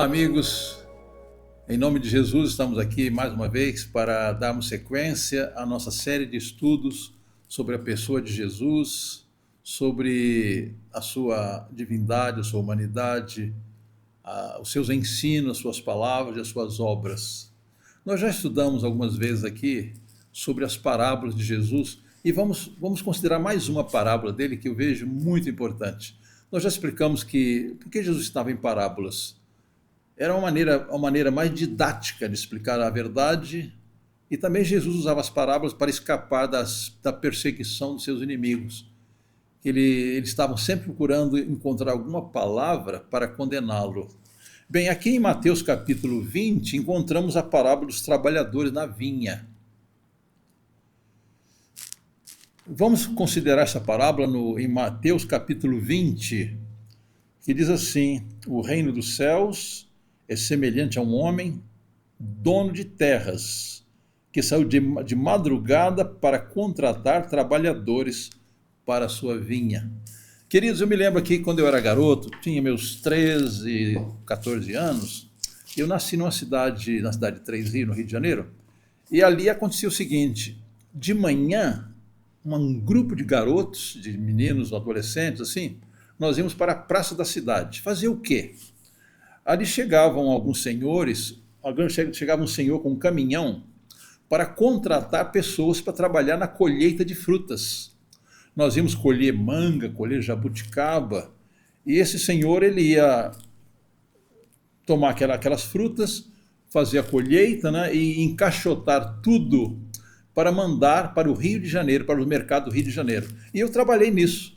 Olá, amigos. Em nome de Jesus, estamos aqui mais uma vez para darmos sequência à nossa série de estudos sobre a pessoa de Jesus, sobre a sua divindade, a sua humanidade, os seus ensinos, as suas palavras e as suas obras. Nós já estudamos algumas vezes aqui sobre as parábolas de Jesus e vamos considerar mais uma parábola dele que eu vejo muito importante. Nós já explicamos que por que Jesus estava em parábolas? Era uma maneira mais didática de explicar a verdade, e também Jesus usava as parábolas para escapar da perseguição dos seus inimigos. Eles estavam sempre procurando encontrar alguma palavra para condená-lo. Bem, aqui em Mateus capítulo 20, encontramos a parábola dos trabalhadores na vinha. Vamos considerar essa parábola em Mateus capítulo 20, que diz assim: o reino dos céus é semelhante a um homem, dono de terras, que saiu de madrugada para contratar trabalhadores para a sua vinha. Queridos, eu me lembro aqui quando eu era garoto, tinha meus 13, 14 anos, eu nasci na cidade de Três Rios, no Rio de Janeiro, e ali acontecia o seguinte: de manhã, um grupo de garotos, de meninos, adolescentes, assim, nós íamos para a praça da cidade. Fazer o quê? Ali chegavam alguns senhores, chegava um senhor com um caminhão para contratar pessoas para trabalhar na colheita de frutas. Nós íamos colher manga, colher jabuticaba, e esse senhor ele ia tomar aquelas frutas, fazer a colheita, né, e encaixotar tudo para mandar para o Rio de Janeiro, para o mercado do Rio de Janeiro. E eu trabalhei nisso.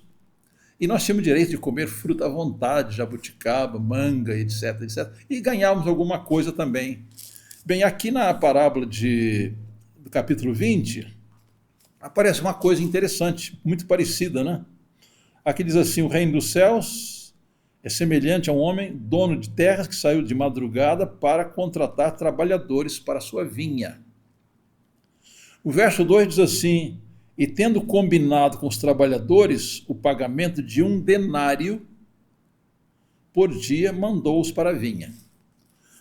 E nós tínhamos direito de comer fruta à vontade, jabuticaba, manga, etc, etc. E ganhávamos alguma coisa também. Bem, aqui na parábola do capítulo 20, aparece uma coisa interessante, muito parecida, né? Aqui diz assim: o reino dos céus é semelhante a um homem, dono de terras, que saiu de madrugada para contratar trabalhadores para a sua vinha. O verso 2 diz assim: e tendo combinado com os trabalhadores o pagamento de 1 denário por dia, mandou-os para a vinha.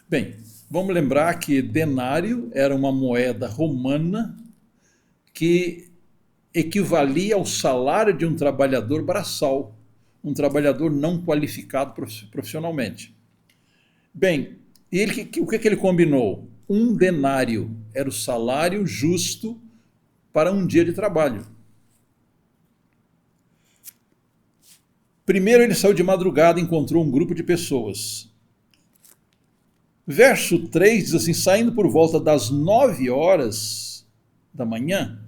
Bem, vamos lembrar que denário era uma moeda romana que equivalia ao salário de um trabalhador braçal, um trabalhador não qualificado profissionalmente. Bem, o que ele combinou? 1 denário era o salário justo para um dia de trabalho. Primeiro ele saiu de madrugada e encontrou um grupo de pessoas. Verso 3 diz assim: saindo por volta das 9 horas da manhã,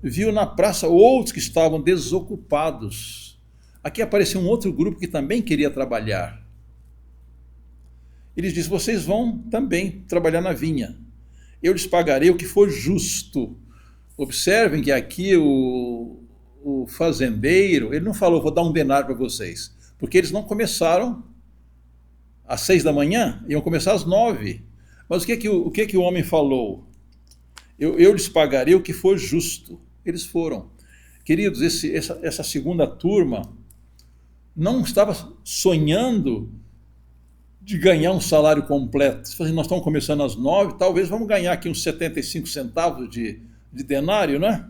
viu na praça outros que estavam desocupados. Aqui apareceu um outro grupo que também queria trabalhar. Ele diz: vocês vão também trabalhar na vinha. Eu lhes pagarei o que for justo. Observem que aqui o fazendeiro, ele não falou: vou dar 1 denário para vocês, porque eles não começaram às 6 da manhã, iam começar às 9. Mas o que o homem falou? Eu lhes pagarei o que for justo. Eles foram. Queridos, essa segunda turma não estava sonhando de ganhar um salário completo. Nós estamos começando às 9, talvez vamos ganhar aqui uns 75 centavos de denário, né?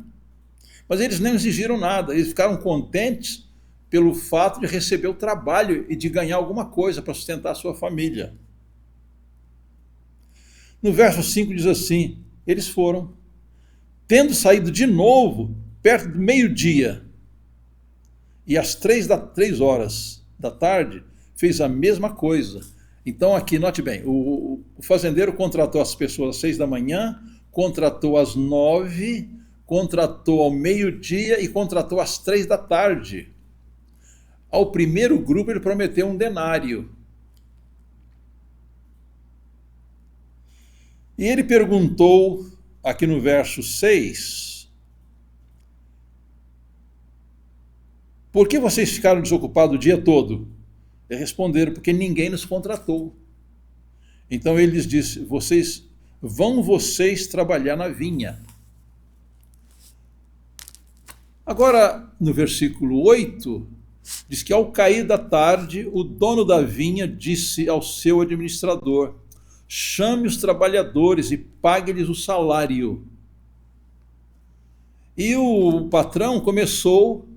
Mas eles nem exigiram nada, eles ficaram contentes pelo fato de receber o trabalho e de ganhar alguma coisa para sustentar a sua família. No verso 5 diz assim: eles foram, tendo saído de novo, perto do meio-dia, e às 3 horas da tarde, fez a mesma coisa. Então aqui, note bem, o fazendeiro contratou as pessoas às 6 da manhã, contratou às 9, contratou ao meio-dia e contratou às 3 da tarde. Ao primeiro grupo ele prometeu 1 denário. E ele perguntou, aqui no verso 6, por que vocês ficaram desocupados o dia todo? Eles responderam: porque ninguém nos contratou. Então ele lhes disse: vão vocês trabalhar na vinha. Agora, no versículo 8, Diz que ao cair da tarde, o dono da vinha disse ao seu administrador: chame os trabalhadores e pague-lhes o salário. E o patrão começou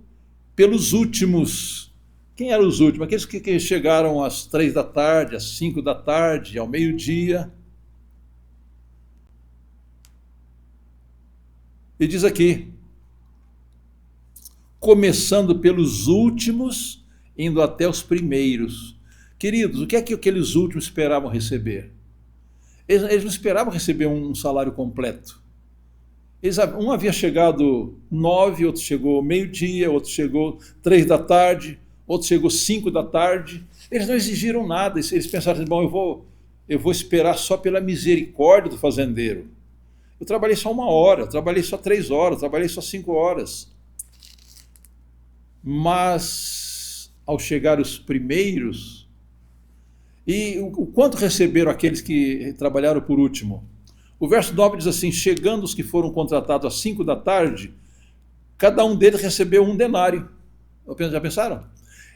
pelos últimos. Quem eram os últimos? Aqueles que chegaram às 3 da tarde, às 5 da tarde, ao meio-dia. E diz aqui, começando pelos últimos, indo até os primeiros. Queridos, o que é que aqueles últimos esperavam receber? Eles não esperavam receber um salário completo. Um havia chegado 9, outro chegou meio-dia, outro chegou 3 da tarde, outro chegou 5 da tarde. Eles não exigiram nada, eles pensaram assim, bom, eu vou esperar só pela misericórdia do fazendeiro. Eu trabalhei só 1 hora, eu trabalhei só 3 horas, eu trabalhei só 5 horas. Mas, ao chegar os primeiros, e o quanto receberam aqueles que trabalharam por último? O verso 9 diz assim, chegando os que foram contratados às 5 da tarde, cada um deles recebeu 1 denário. Já pensaram?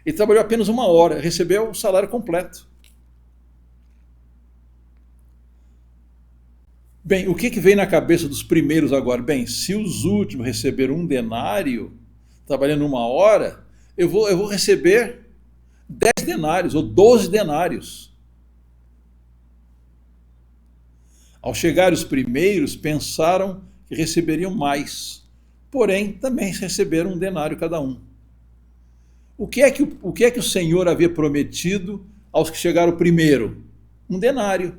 Ele trabalhou apenas 1 hora, recebeu o salário completo. Bem, o que vem na cabeça dos primeiros agora? Bem, se os últimos receberam 1 denário, trabalhando 1 hora, eu vou receber 10 denários ou 12 denários. Ao chegar os primeiros, pensaram que receberiam mais, porém também receberam 1 denário cada um. O que é que o Senhor havia prometido aos que chegaram primeiro? 1 denário.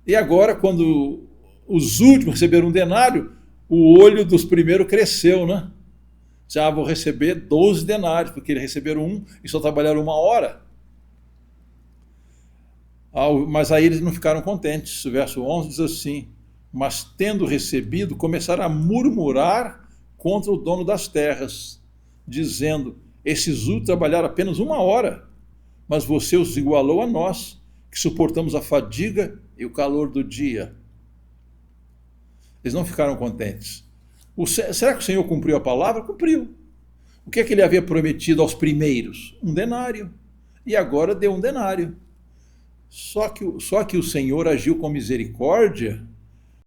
E agora, quando os últimos receberam 1 denário, o olho dos primeiros cresceu, né? Já vou receber 12 denários, porque eles receberam 1 e só trabalharam 1 hora. Mas aí eles não ficaram contentes. O verso 11 diz assim, mas tendo recebido, começaram a murmurar contra o dono das terras, dizendo, esses últimos trabalharam apenas 1 hora, mas você os igualou a nós, que suportamos a fadiga e o calor do dia. Eles não ficaram contentes. Será que o Senhor cumpriu a palavra? Cumpriu. O que é que ele havia prometido aos primeiros? 1 denário. E agora deu 1 denário. Só que o Senhor agiu com misericórdia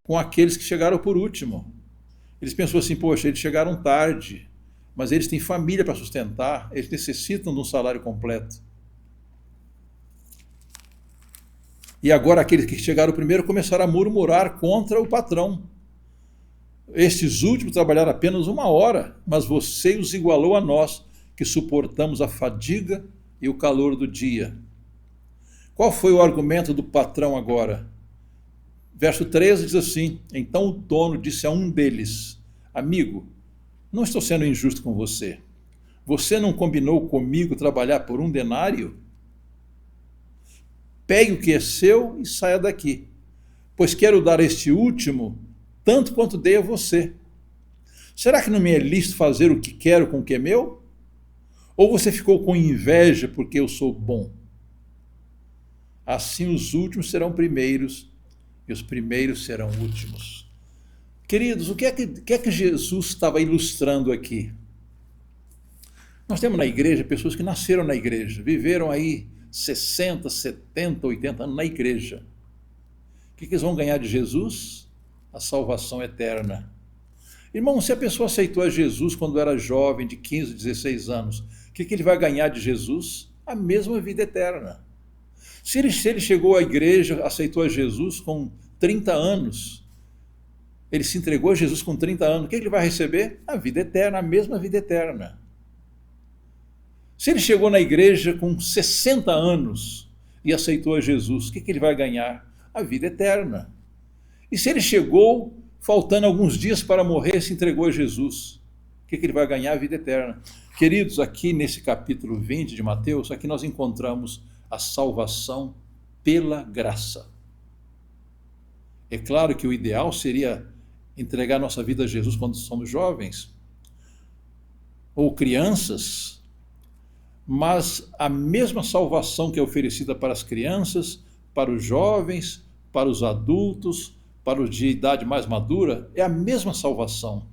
com aqueles que chegaram por último. Eles pensaram assim, poxa, eles chegaram tarde, mas eles têm família para sustentar, eles necessitam de um salário completo. E agora aqueles que chegaram primeiro começaram a murmurar contra o patrão. Estes últimos trabalharam apenas 1 hora, mas você os igualou a nós, que suportamos a fadiga e o calor do dia. Qual foi o argumento do patrão agora? Verso 13 diz assim, então o dono disse a um deles, amigo, não estou sendo injusto com você. Você não combinou comigo trabalhar por 1 denário? Pegue o que é seu e saia daqui, pois quero dar a este último tanto quanto dei a você. Será que não me é lícito fazer o que quero com o que é meu? Ou você ficou com inveja porque eu sou bom? Assim os últimos serão primeiros e os primeiros serão últimos. Queridos, o que é que Jesus estava ilustrando aqui? Nós temos na igreja pessoas que nasceram na igreja, viveram aí 60, 70, 80 anos na igreja. O que eles vão ganhar de Jesus? A salvação eterna. Irmão, se a pessoa aceitou a Jesus quando era jovem, de 15, 16 anos, o que ele vai ganhar de Jesus? A mesma vida eterna. Se ele chegou à igreja, aceitou a Jesus com 30 anos, ele se entregou a Jesus com 30 anos, o que ele vai receber? A vida eterna, a mesma vida eterna. Se ele chegou na igreja com 60 anos e aceitou a Jesus, o que ele vai ganhar? A vida eterna. E se ele chegou, faltando alguns dias para morrer, se entregou a Jesus, o que ele vai ganhar? A vida eterna. Queridos, aqui nesse capítulo 20 de Mateus, aqui nós encontramos a salvação pela graça. É claro que o ideal seria entregar nossa vida a Jesus quando somos jovens ou crianças, mas a mesma salvação que é oferecida para as crianças, para os jovens, para os adultos, para os de idade mais madura, é a mesma salvação.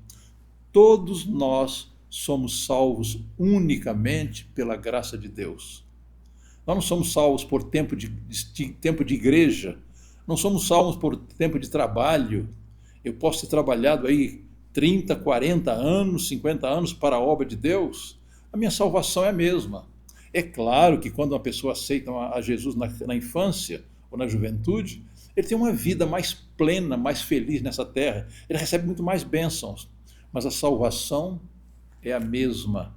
Todos nós somos salvos unicamente pela graça de Deus. Nós não somos salvos por tempo de igreja, não somos salvos por tempo de trabalho. Eu posso ter trabalhado aí 30, 40 anos, 50 anos para a obra de Deus, a minha salvação é a mesma. É claro que quando uma pessoa aceita a Jesus na infância ou na juventude, ele tem uma vida mais plena, mais feliz nessa terra, ele recebe muito mais bênçãos, mas a salvação é a mesma.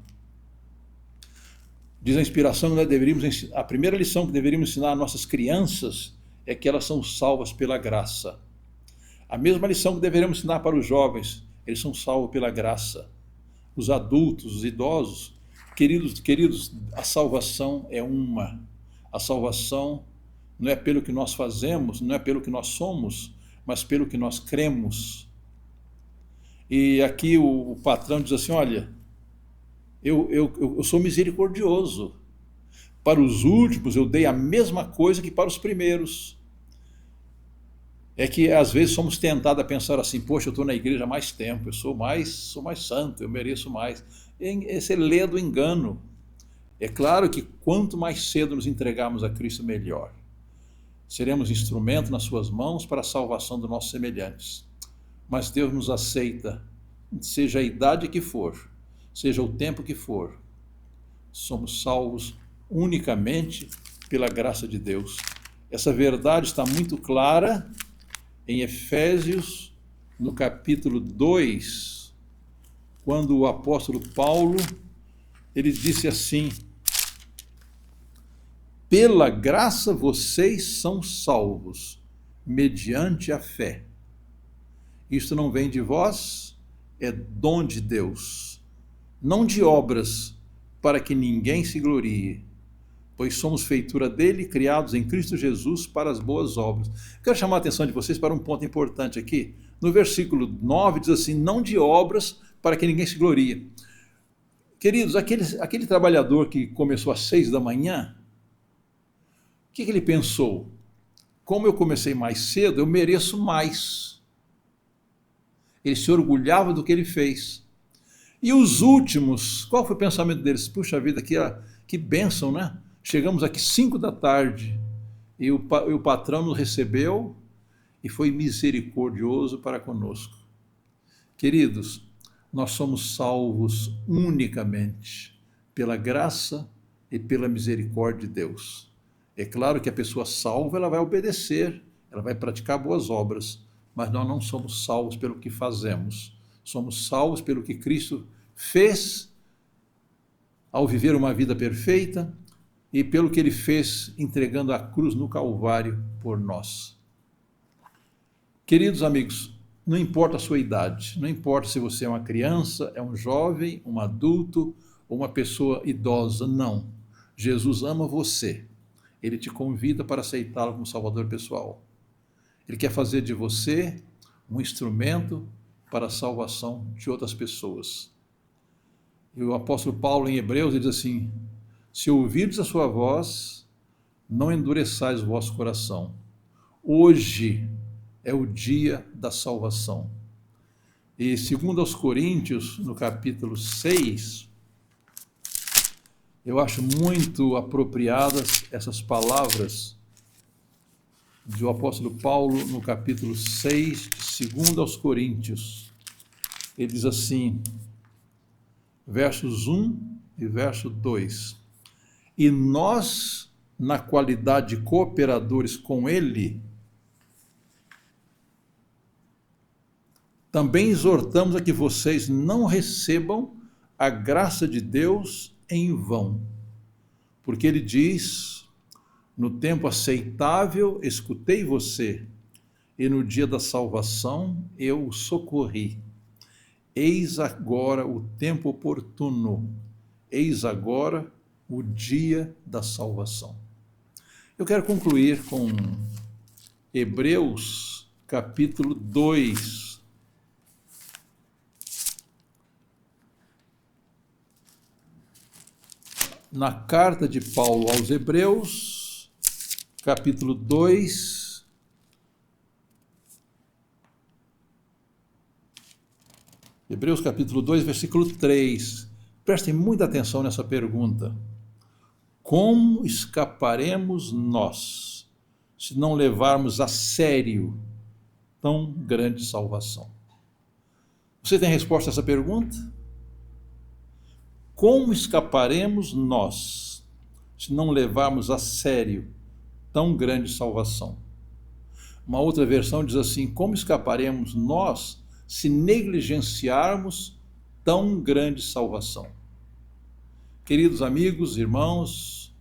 Diz a inspiração que a primeira lição que deveríamos ensinar às nossas crianças é que elas são salvas pela graça. A mesma lição que deveríamos ensinar para os jovens, eles são salvos pela graça. Os adultos, os idosos, queridos, a salvação é uma. A salvação não é pelo que nós fazemos, não é pelo que nós somos, mas pelo que nós cremos. E aqui o patrão diz assim, olha, eu sou misericordioso. Para os últimos eu dei a mesma coisa que para os primeiros. É que às vezes somos tentados a pensar assim, poxa, eu estou na igreja há mais tempo, eu sou mais santo, eu mereço mais. Esse é lê do engano. É claro que quanto mais cedo nos entregarmos a Cristo, melhor. Seremos instrumento nas suas mãos para a salvação dos nossos semelhantes. Mas Deus nos aceita, seja a idade que for, seja o tempo que for. Somos salvos unicamente pela graça de Deus. Essa verdade está muito clara em Efésios, no capítulo 2, quando o apóstolo Paulo, ele disse assim, pela graça vocês são salvos, mediante a fé. Isto não vem de vós, é dom de Deus, não de obras, para que ninguém se glorie, pois somos feitura dele, criados em Cristo Jesus para as boas obras. Quero chamar a atenção de vocês para um ponto importante aqui. No versículo 9 diz assim, não de obras, para que ninguém se glorie. Queridos, aquele trabalhador que começou às 6 da manhã, o que ele pensou? Como eu comecei mais cedo, eu mereço mais. Ele se orgulhava do que ele fez. E os últimos, qual foi o pensamento deles? Puxa vida, que bênção, né? Chegamos aqui 5 da tarde e o patrão nos recebeu e foi misericordioso para conosco. Queridos, nós somos salvos unicamente pela graça e pela misericórdia de Deus. É claro que a pessoa salva, ela vai obedecer, ela vai praticar boas obras, mas nós não somos salvos pelo que fazemos. Somos salvos pelo que Cristo fez ao viver uma vida perfeita e pelo que ele fez entregando a cruz no Calvário por nós. Queridos amigos, não importa a sua idade, não importa se você é uma criança, é um jovem, um adulto ou uma pessoa idosa, não. Jesus ama você. Ele te convida para aceitá-lo como Salvador pessoal. Ele quer fazer de você um instrumento para a salvação de outras pessoas. E o apóstolo Paulo em Hebreus ele diz assim, se ouvirdes a sua voz, não endureçais o vosso coração. Hoje é o dia da salvação. E segundo aos Coríntios, no capítulo 6, eu acho muito apropriadas essas palavras do apóstolo Paulo no capítulo 6, segundo aos Coríntios. Ele diz assim, versos 1 e verso 2. E nós, na qualidade de cooperadores com ele, também exortamos a que vocês não recebam a graça de Deus em vão. Porque ele diz, no tempo aceitável escutei você, e no dia da salvação eu o socorri. Eis agora o tempo oportuno, eis agora o dia da salvação. Eu quero concluir com Hebreus capítulo 2. Na carta de Paulo aos Hebreus, capítulo 2, Hebreus capítulo 2, versículo 3. Prestem muita atenção nessa pergunta. Como escaparemos nós se não levarmos a sério tão grande salvação? Você tem resposta a essa pergunta? Como escaparemos nós se não levarmos a sério tão grande salvação? Uma outra versão diz assim: como escaparemos nós se negligenciarmos tão grande salvação? Queridos amigos, irmãos,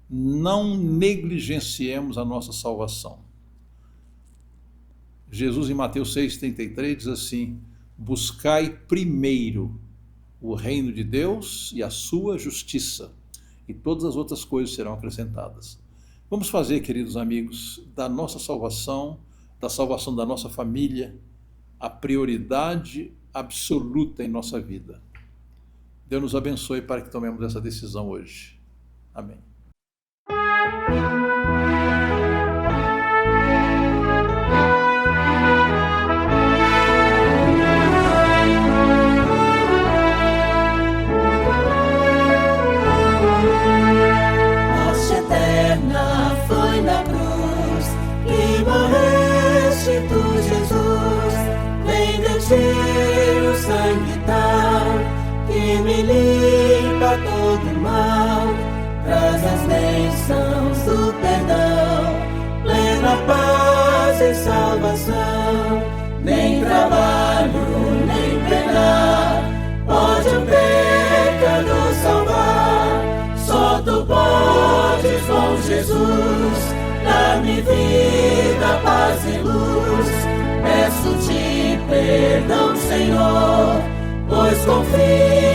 não negligenciemos a nossa salvação. Jesus em Mateus 6,33 diz assim: buscai primeiro o reino de Deus e a sua justiça, e todas as outras coisas serão acrescentadas. Vamos fazer, queridos amigos, da nossa salvação, da salvação da nossa família, a prioridade absoluta em nossa vida. Deus nos abençoe para que tomemos essa decisão hoje. Amém. Nossa eterna foi na cruz que morreste tu, Jesus. Vem de ti o sangue tal que me limpa todo mal, traz as bênçãos do perdão, plena paz e salvação. Nem trabalho, nem pena pode o pecador salvar, só tu podes, bom Jesus, dar-me vida, paz e luz. Peço-te perdão, Senhor, pois confio